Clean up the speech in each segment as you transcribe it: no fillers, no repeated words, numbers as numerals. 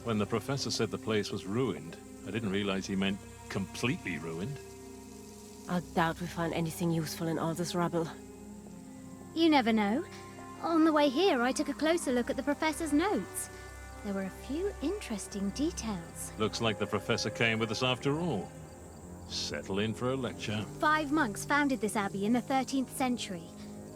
When the professor said the place was ruined, I didn't realize he meant completely ruined. I doubt we find anything useful in all this rubble. You never know. On the way here, I took a closer look at the professor's notes. There were a few interesting details. Looks like the professor came with us after all. Settle in for a lecture. 5 monks founded this abbey in the 13th century.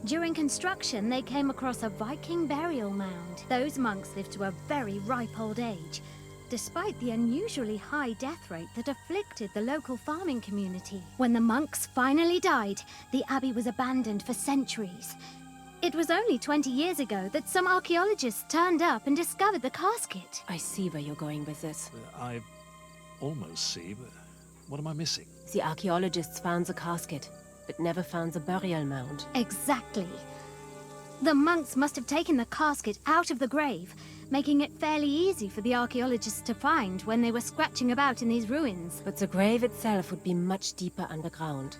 During construction, they came across a Viking burial mound. Those monks lived to a very ripe old age, despite the unusually high death rate that afflicted the local farming community. When the monks finally died, the abbey was abandoned for centuries. It was only 20 years ago that some archaeologists turned up and discovered the casket. I see where you're going with this. I almost see, but what am I missing? The archaeologists found the casket, but never found the burial mound. Exactly. The monks must have taken the casket out of the grave, making it fairly easy for the archaeologists to find when they were scratching about in these ruins. But the grave itself would be much deeper underground.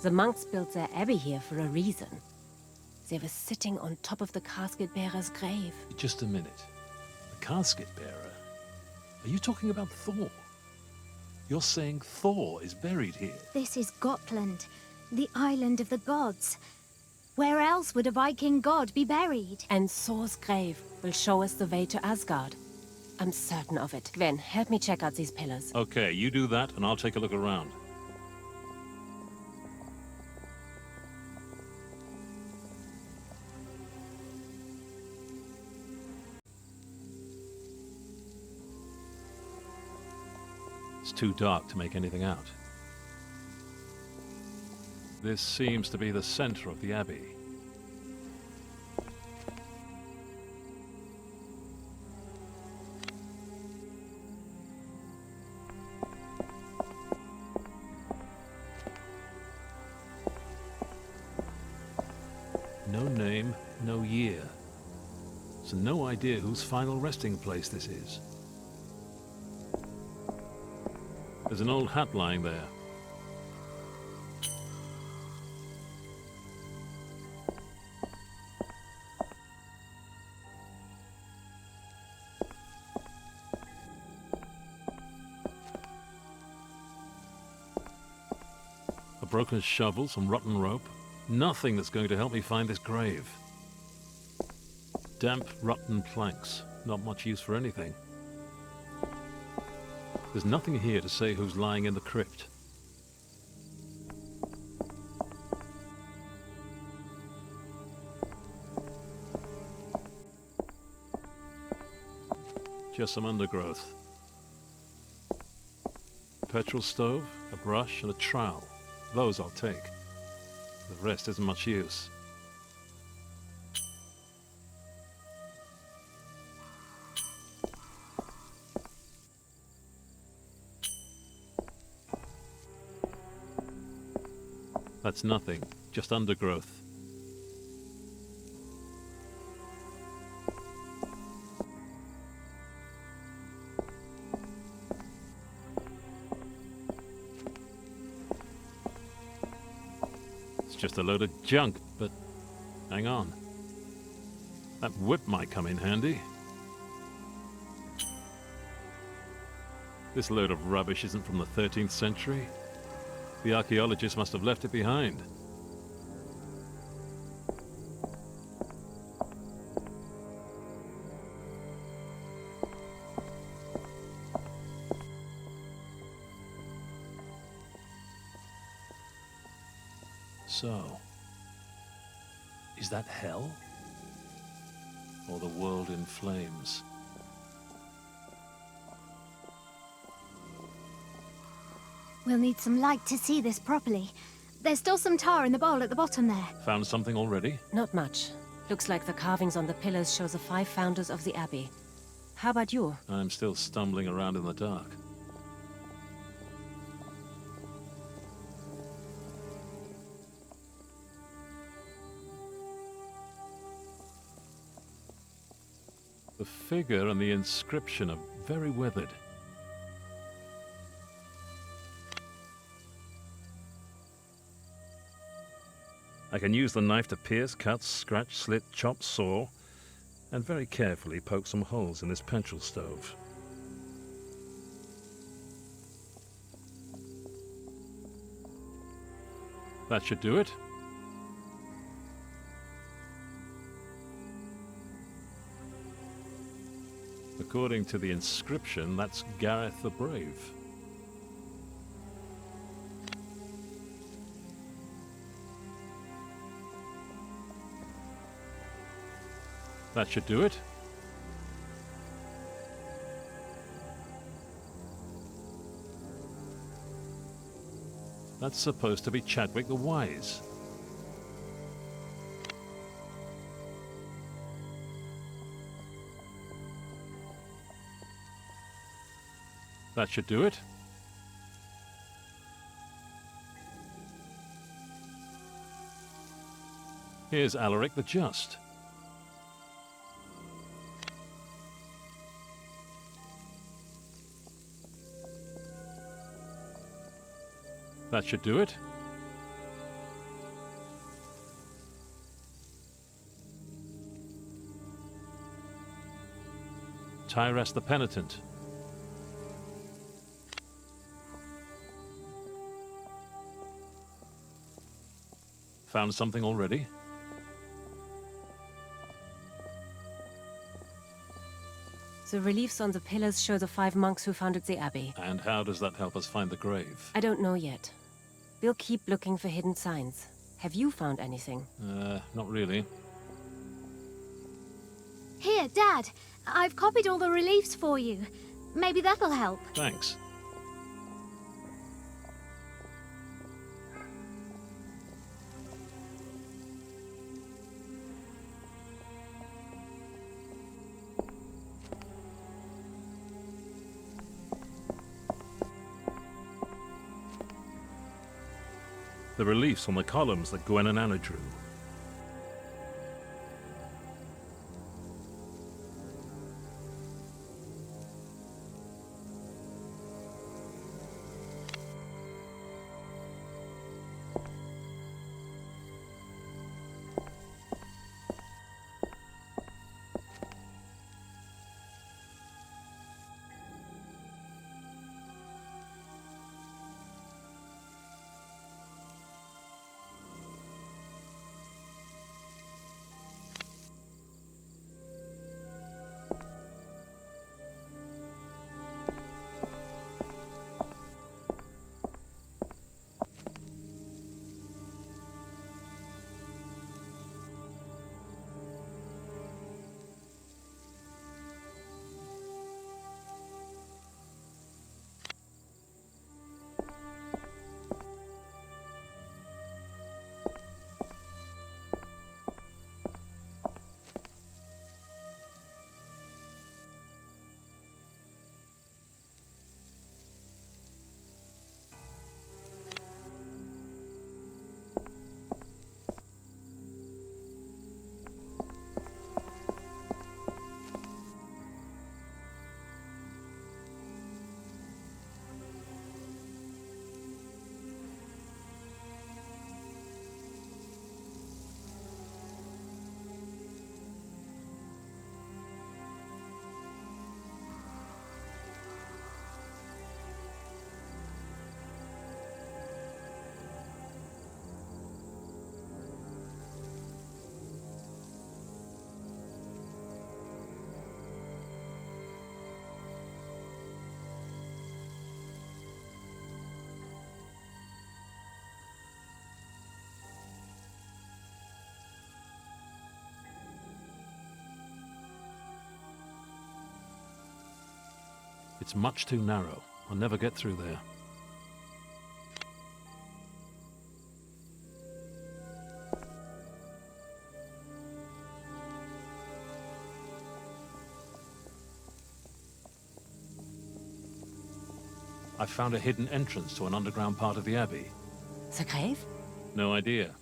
The monks built their abbey here for a reason. They were sitting on top of the casket bearer's grave. Just a minute. The casket bearer? Are you talking about Thor? You're saying Thor is buried here? This is Gotland, the island of the gods. Where else would a Viking god be buried? And Thor's grave will show us the way to Asgard. I'm certain of it. Gwen, help me check out these pillars. Okay, you do that and I'll take a look around. It's too dark to make anything out. This seems to be the center of the abbey. No name, no year. So no idea whose final resting place this is. There's an old hat lying there. A broken shovel, some rotten rope. Nothing that's going to help me find this grave. Damp, rotten planks. Not much use for anything. There's nothing here to say who's lying in the crypt. Just some undergrowth. A petrol stove, a brush, and a trowel. Those I'll take. The rest isn't much use. That's nothing, just undergrowth. It's just a load of junk, but hang on. That whip might come in handy. This load of rubbish isn't from the 13th century. The archaeologists must have left it behind. So, is that hell? Or the world in flames? We'll need some light to see this properly. There's still some tar in the bowl at the bottom there. Found something already? Not much. Looks like the carvings on the pillars show the 5 founders of the abbey. How about you? I'm still stumbling around in the dark. The figure and the inscription are very weathered. I can use the knife to pierce, cut, scratch, slit, chop, saw, and very carefully poke some holes in this petrol stove. That should do it. According to the inscription, that's Gareth the Brave. That should do it. That's supposed to be Chadwick the Wise. That should do it. Here's Alaric the Just. That should do it. Tyrus the Penitent. Found something already? The reliefs on the pillars show the 5 monks who founded the abbey. And how does that help us find the grave? I don't know yet. We'll keep looking for hidden signs. Have you found anything? Not really. Here, Dad. I've copied all the reliefs for you. Maybe that'll help. Thanks. The reliefs on the columns that Gwen and Anna drew. It's much too narrow. I'll never get through there. I've found a hidden entrance to an underground part of the Abbey. The grave? No idea.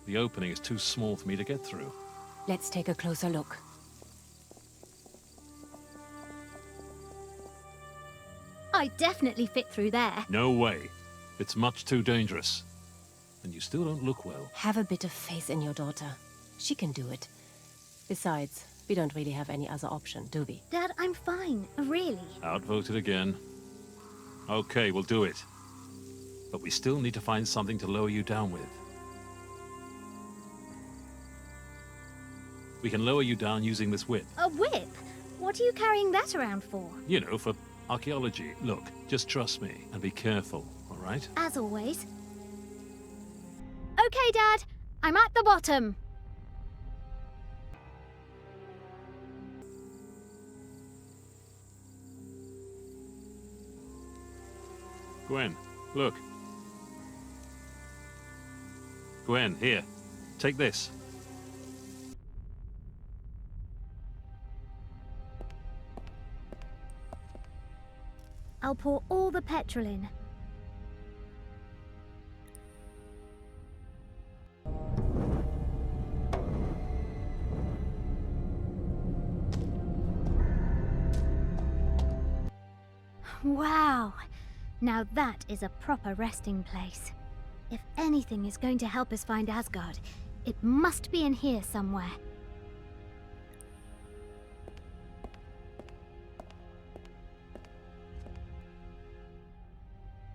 The opening is too small for me to get through. Let's take a closer look. I definitely fit through there. No way. It's much too dangerous. And you still don't look well. Have a bit of faith in your daughter. She can do it. Besides, we don't really have any other option, do we? Dad, I'm fine. Really. Outvoted again. Okay, we'll do it. But we still need to find something to lower you down with. We can lower you down using this whip. A whip? What are you carrying that around for? You know, for archaeology. Look, just trust me and be careful, all right? As always. Okay, Dad. I'm at the bottom. Gwen, look. Gwen, here. Take this. I'll pour all the petrol in. Wow! Now that is a proper resting place. If anything is going to help us find Asgard, it must be in here somewhere.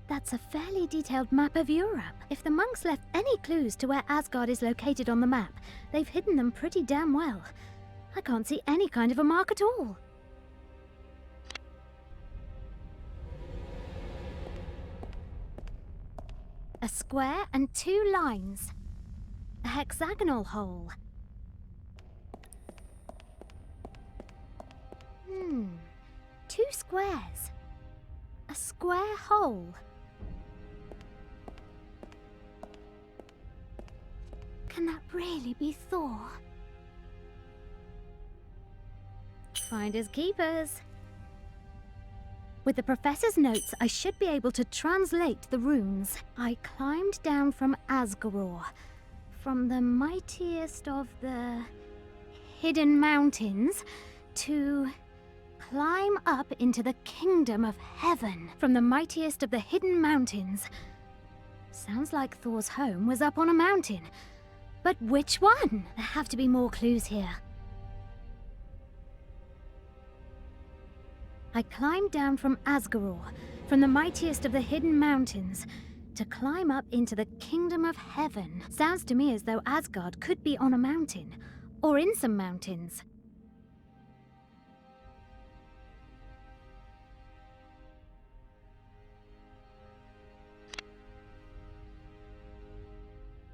That's a fairly detailed map of Europe. If the monks left any clues to where Asgard is located on the map, they've hidden them pretty damn well. I can't see any kind of a mark at all. A square and 2 lines. A hexagonal hole. 2 squares. A square hole. Can that really be Thor? Finders keepers. With the professor's notes, I should be able to translate the runes. I climbed down from Asgaror, from the mightiest of the hidden mountains, to climb up into the kingdom of heaven. From the mightiest of the hidden mountains. Sounds like Thor's home was up on a mountain. But which one? There have to be more clues here. I climbed down from Asgaror, from the mightiest of the hidden mountains, to climb up into the kingdom of heaven. Sounds to me as though Asgard could be on a mountain, or in some mountains.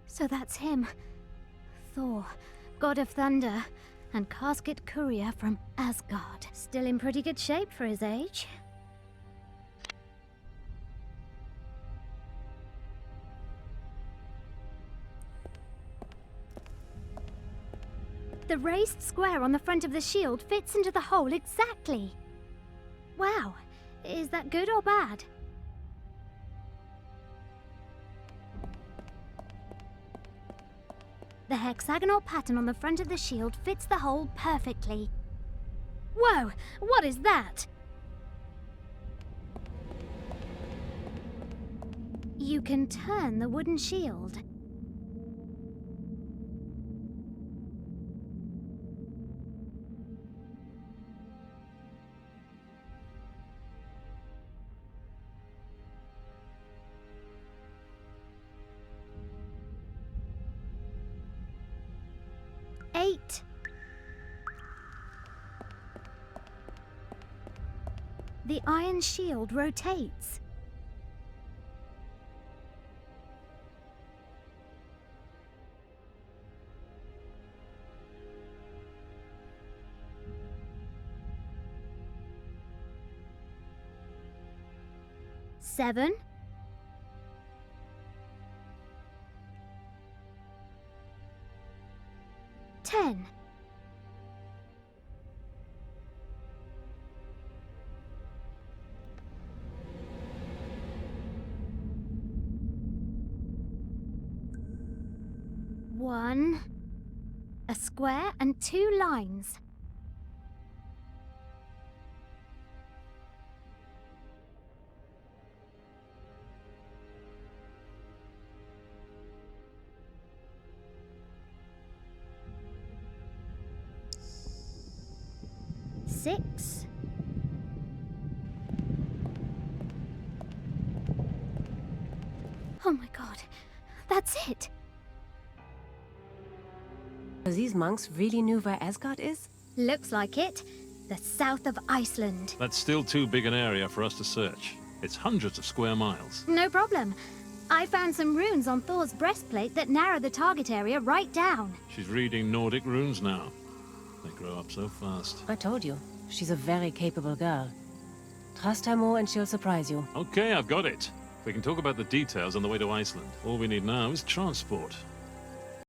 So that's him. Thor, god of thunder, and Casket Courier from Asgard. Still in pretty good shape for his age. The raised square on the front of the shield fits into the hole exactly. Wow, is that good or bad? The hexagonal pattern on the front of the shield fits the hole perfectly. Whoa, what is that? You can turn the wooden shield. Eight. The iron shield rotates. Seven. 10. One. A square and 2 lines. Six. Oh my god, that's it. So these monks really knew where Asgard is? Looks like it. The south of Iceland. That's still too big an area for us to search. It's hundreds of square miles. No problem. I found some runes on Thor's breastplate that narrow the target area right down. She's reading Nordic runes now. They grow up so fast. I told you, she's a very capable girl. Trust her more and she'll surprise you. Okay, I've got it. We can talk about the details on the way to Iceland. All we need now is transport.